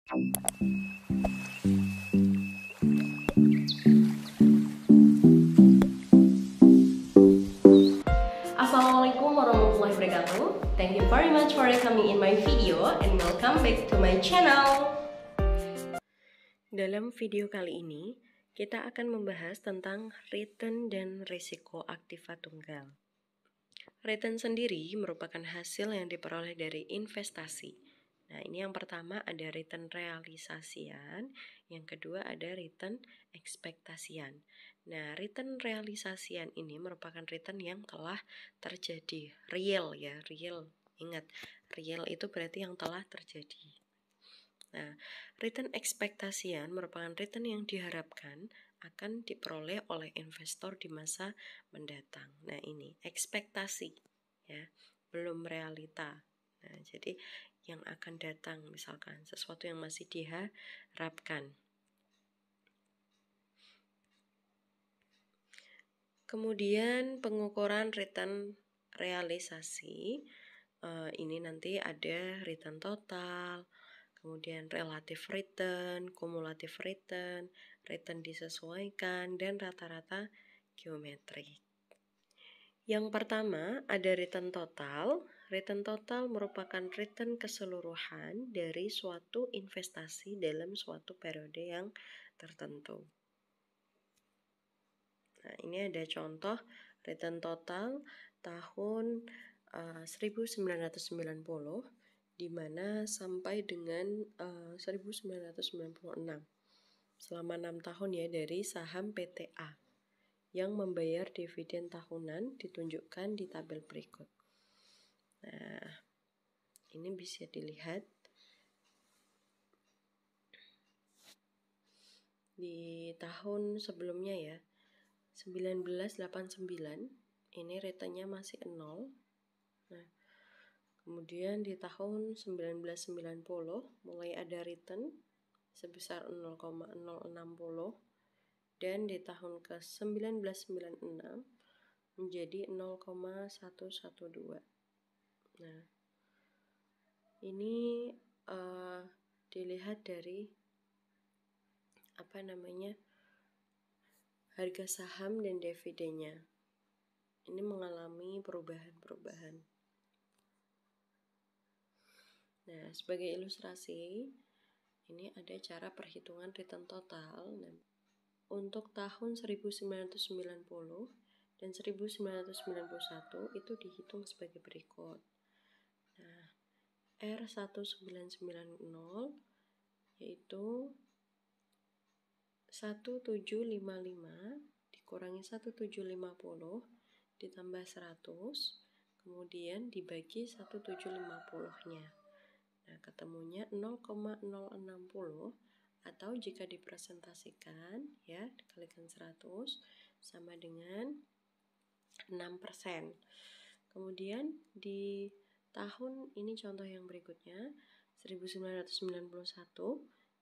Assalamualaikum warahmatullahi wabarakatuh. Thank you very much for coming in my video and welcome back to my channel. Dalam video kali ini, kita akan membahas tentang return dan risiko aktiva tunggal. Return sendiri merupakan hasil yang diperoleh dari investasi. Nah, ini yang pertama ada return realisasian, yang kedua ada return ekspektasian. Nah, return realisasian ini merupakan return yang telah terjadi, real ya, real. Ingat, real itu berarti yang telah terjadi. Nah, return ekspektasian merupakan return yang diharapkan akan diperoleh oleh investor di masa mendatang. Nah, ini ekspektasi ya, belum realita. Nah, jadi yang akan datang misalkan sesuatu yang masih diharapkan. Kemudian pengukuran return realisasi, ini nanti ada return total, kemudian relative return, kumulatif return, return disesuaikan, dan rata-rata geometrik. Yang pertama ada return total. Return total merupakan return keseluruhan dari suatu investasi dalam suatu periode yang tertentu. Nah, ini ada contoh return total tahun 1990 di mana sampai dengan 1996. Selama 6 tahun ya dari saham PTA yang membayar dividen tahunan ditunjukkan di tabel berikut. Nah, ini bisa dilihat di tahun sebelumnya ya, 1989 ini returnnya masih 0. Nah, kemudian di tahun 1990 mulai ada return sebesar 0,060 dan di tahun ke 1996 menjadi 0,112. Nah, ini dilihat dari harga saham dan dividennya. Ini mengalami perubahan-perubahan. Nah, sebagai ilustrasi, ini ada cara perhitungan return total. Nah, untuk tahun 1990 dan 1991 itu dihitung sebagai berikut. Nah, R1990 yaitu 1755 dikurangi 1750 ditambah 100, kemudian dibagi 1750-nya. Nah, ketemunya 0,060 atau jika dipresentasikan ya, dikalikan 100 sama dengan 6%. Kemudian di tahun ini contoh yang berikutnya 1991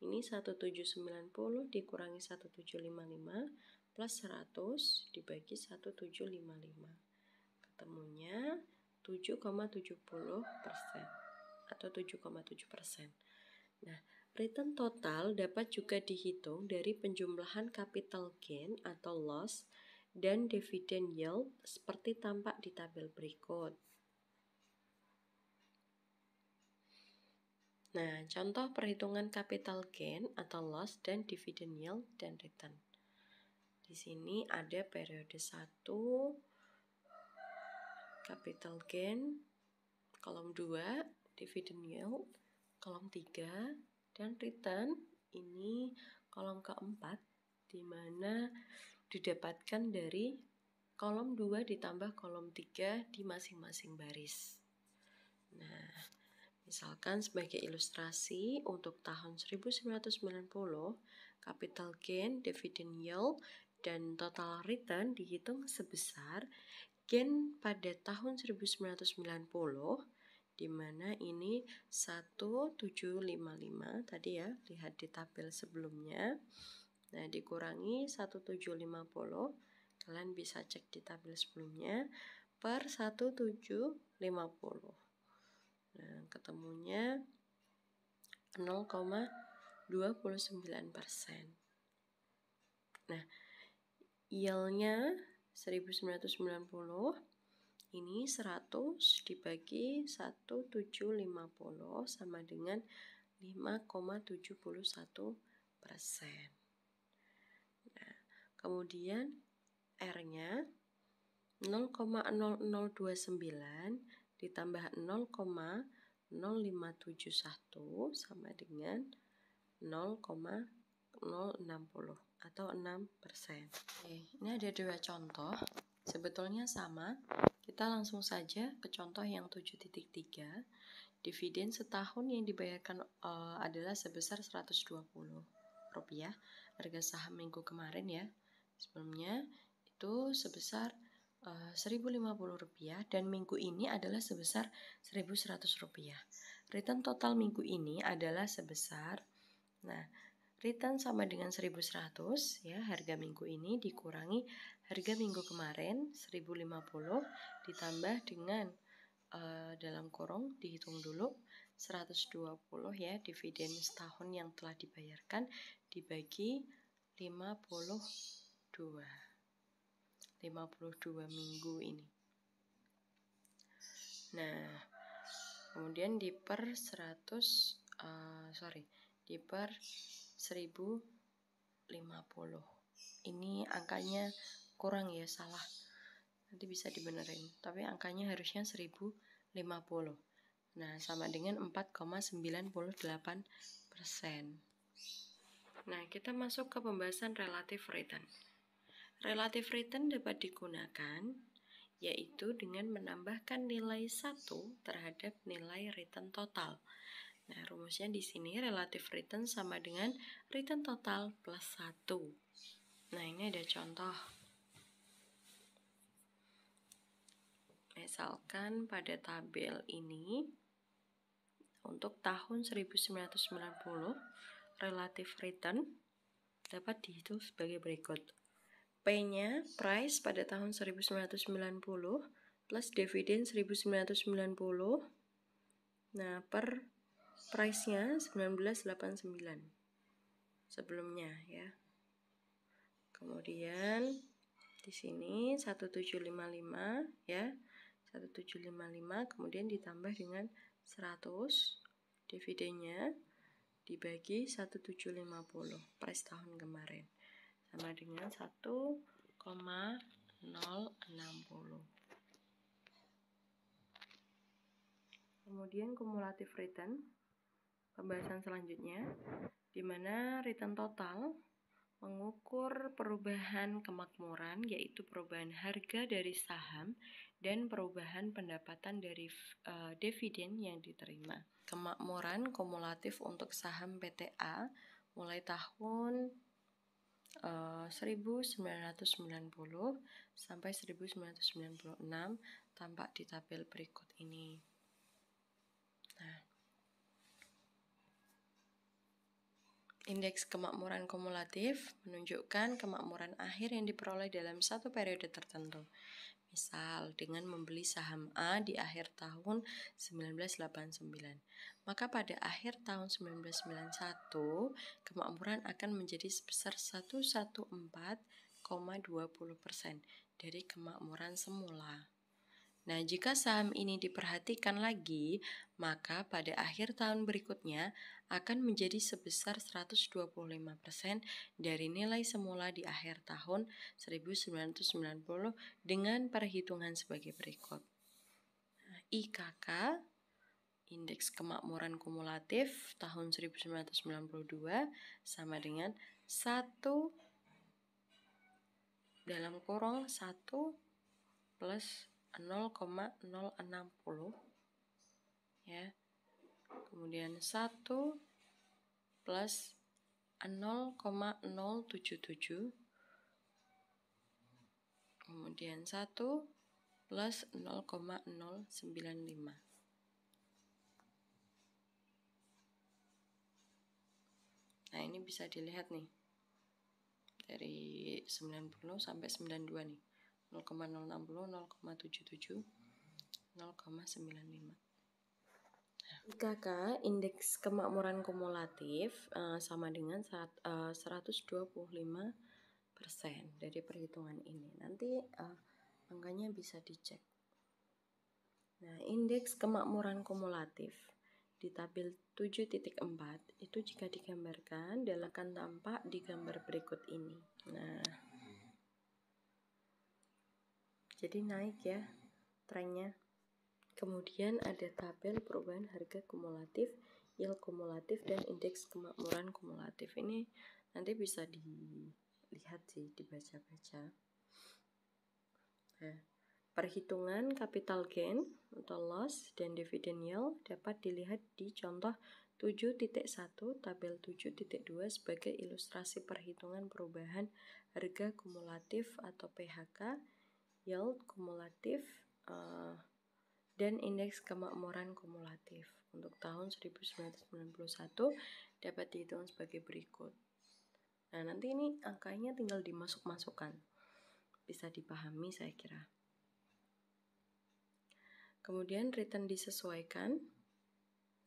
ini 1790 dikurangi 1755 plus 100 dibagi 1755. Ketemunya 7,70% atau 7,7%. Nah, return total dapat juga dihitung dari penjumlahan capital gain atau loss dan dividend yield seperti tampak di tabel berikut. Nah, contoh perhitungan capital gain atau loss dan dividend yield dan return. Di sini ada periode 1, capital gain, kolom 2, dividend yield, kolom 3, dan return ini kolom keempat, di mana didapatkan dari kolom 2 ditambah kolom 3 di masing-masing baris. Nah, misalkan sebagai ilustrasi untuk tahun 1990, capital gain, dividend yield, dan total return dihitung sebesar gain pada tahun 1990, di mana ini 1755 tadi ya, lihat di tabel sebelumnya. Nah, dikurangi 1750, kalian bisa cek di tabel sebelumnya, per 1750. Nah, ketemunya 0,112. 29%. Nah, yield-nya 1990, ini 100 dibagi 1750 sama dengan 5,71%. Nah, kemudian R-nya 0,0029 ditambah 0,0571 sama dengan 0,060 atau 6%. Oke, ini ada dua contoh, sebetulnya sama. Kita langsung saja ke contoh yang 7.3. Dividen setahun yang dibayarkan adalah sebesar Rp120. Harga saham minggu kemarin ya. Sebelumnya itu sebesar Rp1.050 dan minggu ini adalah sebesar Rp1.100. Return total minggu ini adalah sebesar, return sama dengan 1.100 ya, harga minggu ini dikurangi harga minggu kemarin 1.050 ditambah dengan dalam kurung dihitung dulu 120 ya, dividen setahun yang telah dibayarkan dibagi 52 minggu ini. Nah, kemudian diper 1050. Ini angkanya kurang ya, salah. Nanti bisa dibenerin. Tapi angkanya harusnya 1050. Nah, sama dengan 4,98%. Nah, kita masuk ke pembahasan relative return. Relative return dapat digunakan yaitu dengan menambahkan nilai 1 terhadap nilai return total. Nah, rumusnya di sini relative return sama dengan return total plus 1. Nah, ini ada contoh. Misalkan pada tabel ini untuk tahun 1990 relative return dapat dihitung sebagai berikut. P-nya price pada tahun 1990 plus dividen 1990. Nah, per price-nya 1989 sebelumnya ya. Kemudian di sini 1755 ya. 1755 kemudian ditambah dengan 100 dividennya dibagi 1750 price tahun kemarin sama dengan 1,060. Kemudian cumulative return, pembahasan selanjutnya, di mana return total mengukur perubahan kemakmuran, yaitu perubahan harga dari saham dan perubahan pendapatan dari dividen yang diterima. Kemakmuran kumulatif untuk saham PTA mulai tahun 1990 sampai 1996 tampak di tabel berikut ini. Nah, indeks kemakmuran kumulatif menunjukkan kemakmuran akhir yang diperoleh dalam satu periode tertentu. Misal, dengan membeli saham A di akhir tahun 1989, maka pada akhir tahun 1991, kemakmuran akan menjadi sebesar 114,20% dari kemakmuran semula. Nah, jika saham ini diperhatikan lagi, maka pada akhir tahun berikutnya akan menjadi sebesar 125% dari nilai semula di akhir tahun 1990 dengan perhitungan sebagai berikut. Nah, IKK, indeks kemakmuran kumulatif tahun 1992 sama dengan 1 dalam kurung 1 plus 0,060 ya. Kemudian 1 plus 0,077. Kemudian 1 plus 0,095. Nah, ini bisa dilihat nih. Dari 90 sampai 92 nih. 0,060, 0,77, 0,95. IKK, indeks kemakmuran kumulatif, sama dengan 125% dari perhitungan ini. Nanti angkanya bisa dicek. Nah, indeks kemakmuran kumulatif di tabel 7.4 itu jika digambarkan akan tampak di gambar berikut ini. Nah, jadi naik ya trennya. Kemudian ada tabel perubahan harga kumulatif, yield kumulatif, dan indeks kemakmuran kumulatif. Ini nanti bisa dilihat sih, dibaca-baca. Nah, perhitungan capital gain atau loss dan dividend yield dapat dilihat di contoh 7.1 tabel 7.2 sebagai ilustrasi perhitungan perubahan harga kumulatif atau PHK, yield kumulatif, dan indeks kemakmuran kumulatif untuk tahun 1991 dapat dihitung sebagai berikut. Nah, nanti ini angkanya tinggal dimasuk-masukkan. Bisa dipahami saya kira. Kemudian return disesuaikan.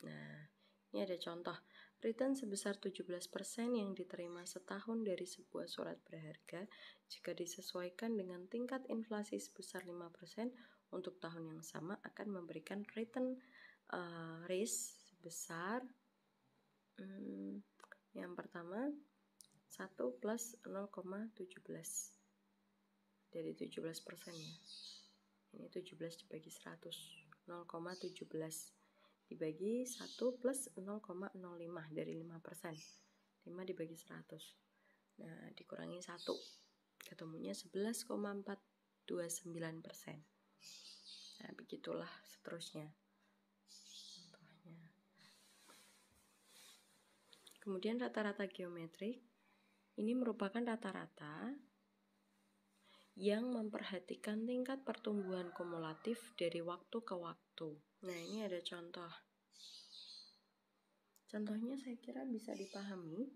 Nah, ini ada contoh. Return sebesar 17% yang diterima setahun dari sebuah surat berharga jika disesuaikan dengan tingkat inflasi sebesar 5% untuk tahun yang sama akan memberikan return risk sebesar yang pertama 1 plus 0,17 dari 17% ya. Ini 17 dibagi 100, 0,17 dibagi 1 plus 0,05 dari 5%. 5 dibagi 100. Nah, dikurangi 1. Ketemunya 11,429%. Nah, begitulah seterusnya. Contohnya. Kemudian rata-rata geometrik. Ini merupakan rata-rata yang memperhatikan tingkat pertumbuhan kumulatif dari waktu ke waktu. Nah, ini ada contoh. Contohnya saya kira bisa dipahami.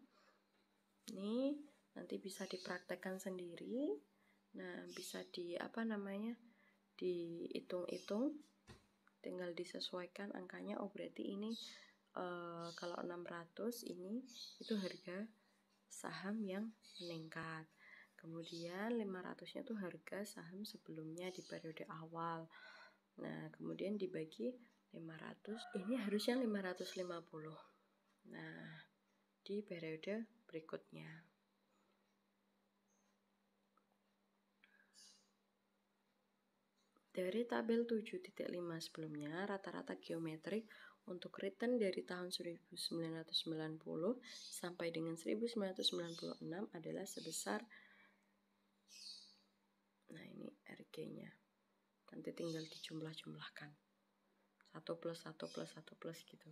Ini nanti bisa dipraktekkan sendiri. Nah, bisa dihitung-hitung, tinggal disesuaikan angkanya. Oh, berarti ini kalau 600 ini itu harga saham yang meningkat. Kemudian 500-nya tuh harga saham sebelumnya di periode awal. Nah, kemudian dibagi 500, ini harusnya 550. Nah, di periode berikutnya. Dari tabel 7.5 sebelumnya, rata-rata geometrik untuk return dari tahun 1990 sampai dengan 1996 adalah sebesar, nah ini RG-nya, nanti tinggal dijumlah-jumlahkan, 1 plus 1 plus 1 plus gitu.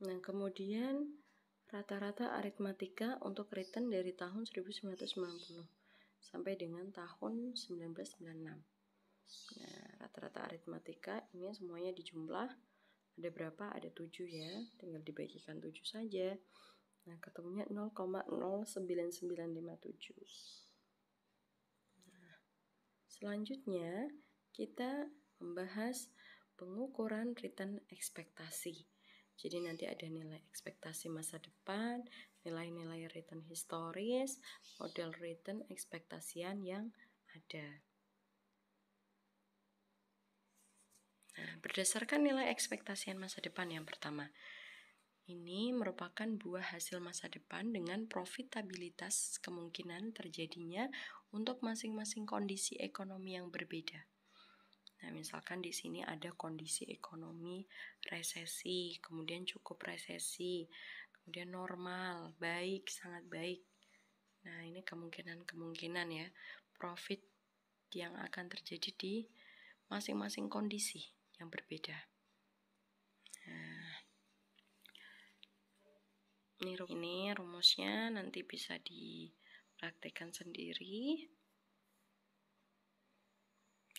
Nah kemudian rata-rata aritmatika untuk return dari tahun 1990 sampai dengan tahun 1996. Nah, rata-rata aritmatika ini semuanya dijumlah. Ada berapa? Ada 7 ya. Tinggal dibagikan 7 saja. Nah, ketemunya 0,09957. Nah, selanjutnya kita membahas pengukuran return ekspektasi. Jadi nanti ada nilai ekspektasi masa depan, nilai-nilai return historis, model return ekspektasian yang ada. Nah, berdasarkan nilai ekspektasian masa depan yang pertama, ini merupakan buah hasil masa depan dengan profitabilitas kemungkinan terjadinya untuk masing-masing kondisi ekonomi yang berbeda. Nah, misalkan di sini ada kondisi ekonomi resesi, kemudian cukup resesi, kemudian normal, baik, sangat baik. Nah, ini kemungkinan ya, profit yang akan terjadi di masing-masing kondisi yang berbeda. Nah, ini rumusnya nanti bisa dipraktekkan sendiri.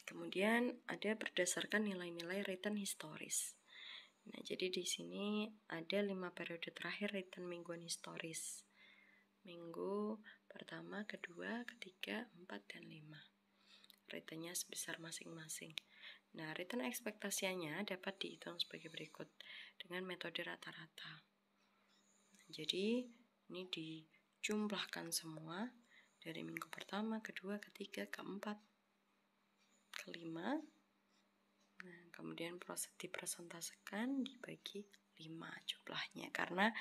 Kemudian ada berdasarkan nilai-nilai return historis. Nah, jadi di sini ada 5 periode terakhir return mingguan historis. Minggu pertama, kedua, ketiga, 4, dan 5. returnnya sebesar masing-masing. Nah, return ekspektasinya dapat dihitung sebagai berikut dengan metode rata-rata. Jadi, ini dijumlahkan semua dari minggu pertama, kedua, ketiga, keempat, kelima. Nah, kemudian dipresentasekan dibagi 5 jumlahnya karena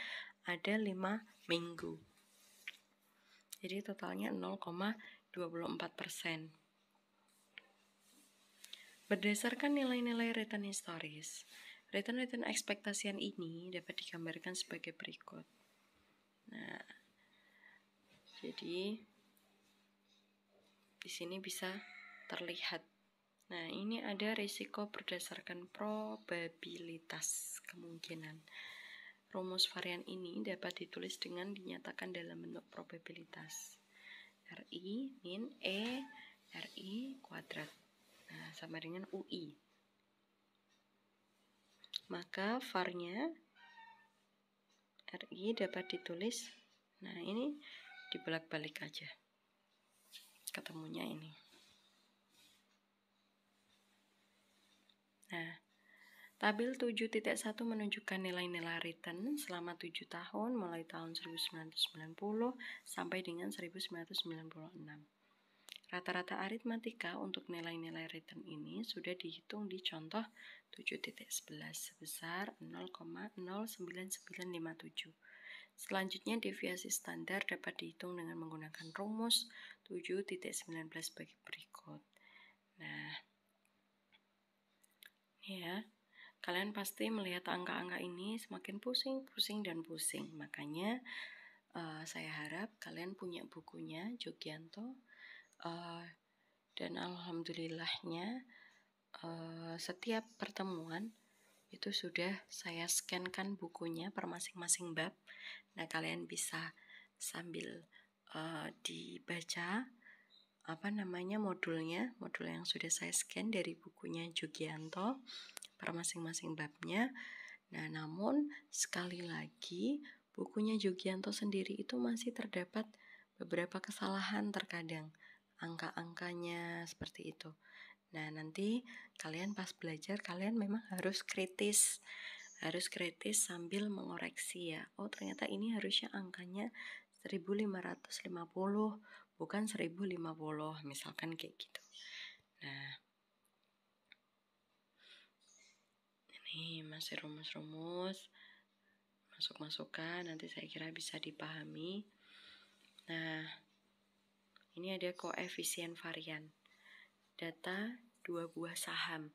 ada 5 minggu. Jadi totalnya 0,24%. Berdasarkan nilai-nilai return historis, return ekspektasian ini dapat digambarkan sebagai berikut. Nah, jadi di sini bisa terlihat. Nah, ini ada risiko berdasarkan probabilitas kemungkinan. Rumus varian ini dapat ditulis dengan dinyatakan dalam bentuk probabilitas. RI min E RI kuadrat. Nah, sama dengan UI. Maka VAR-nya RI dapat ditulis, nah ini dibolak-balik aja. Ketemunya ini. Nah, tabel 7.1 menunjukkan nilai-nilai return selama 7 tahun mulai tahun 1990 sampai dengan 1996. Rata-rata aritmatika untuk nilai-nilai return ini sudah dihitung di contoh 7.11 sebesar 0,09957. Selanjutnya deviasi standar dapat dihitung dengan menggunakan rumus 7.19 bagi berikut. Nah, ya, kalian pasti melihat angka-angka ini semakin pusing dan pusing. Makanya saya harap kalian punya bukunya Jogianto. Dan alhamdulillahnya setiap pertemuan itu sudah saya scankan bukunya per masing-masing bab. Nah, kalian bisa sambil dibaca modul yang sudah saya scan dari bukunya Jogianto per masing-masing babnya. Nah, namun sekali lagi bukunya Jogianto sendiri itu masih terdapat beberapa kesalahan terkadang. Angka-angkanya seperti itu. Nah, nanti kalian pas belajar kalian memang harus kritis sambil mengoreksi ya. Oh, ternyata ini harusnya angkanya 1550 bukan 1050 misalkan kayak gitu. Nah, ini masih rumus-rumus masuk-masukan, nanti saya kira bisa dipahami. Nah, ini ada koefisien varian. Data 2 buah saham.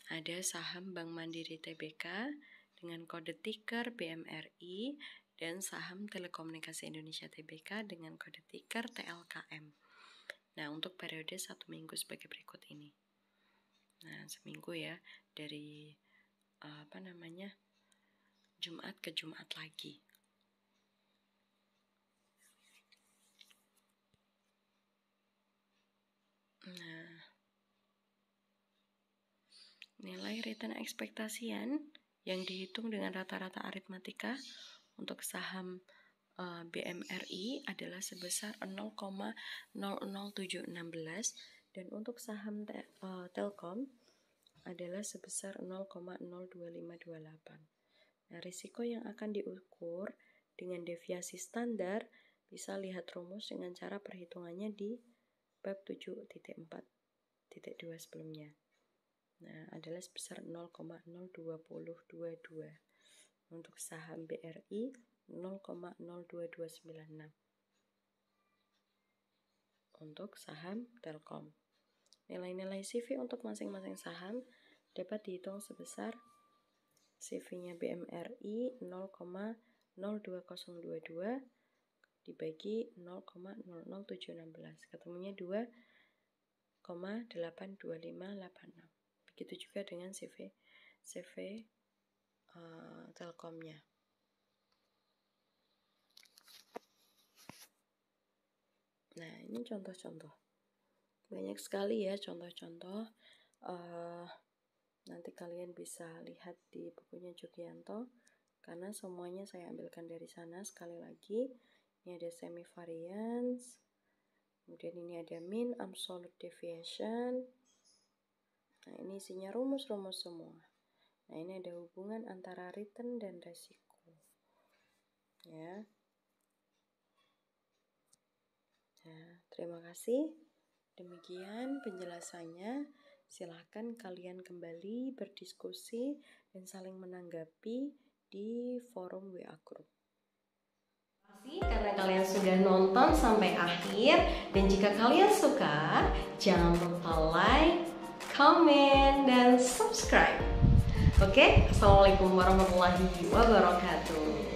Ada saham Bank Mandiri Tbk dengan kode ticker BMRI dan saham Telekomunikasi Indonesia Tbk dengan kode ticker TLKM. Nah, untuk periode 1 minggu sebagai berikut ini. Nah, seminggu ya, dari Jumat ke Jumat lagi. Nah, nilai return ekspektasian yang dihitung dengan rata-rata aritmatika untuk saham BMRI adalah sebesar 0,00716 dan untuk saham Telkom adalah sebesar 0,02528. Nah, risiko yang akan diukur dengan deviasi standar bisa lihat rumus dengan cara perhitungannya di bab 7.4.2 sebelumnya. Nah, adalah sebesar 0,02022. Untuk saham BRI 0,02296. Untuk saham Telkom. Nilai-nilai CV untuk masing-masing saham dapat dihitung sebesar CV-nya BMRI 0,02022 dibagi 0,00716. Ketemunya 2,82586. Begitu juga dengan CV Telkomnya. Nah, ini contoh-contoh. Banyak sekali ya contoh-contoh. Nanti kalian bisa lihat di bukunya Jogianto karena semuanya saya ambilkan dari sana. Sekali lagi, ini ada semi variance, Kemudian ini ada mean absolute deviation. Nah, ini isinya rumus-rumus semua. Nah, ini ada hubungan antara return dan resiko. Ya. Nah, terima kasih. Demikian penjelasannya. Silahkan kalian kembali berdiskusi dan saling menanggapi di forum WA Group. Terima kasih karena kalian sudah nonton sampai akhir. Dan jika kalian suka, jangan lupa like, comment, dan subscribe. Oke, Assalamualaikum warahmatullahi wabarakatuh.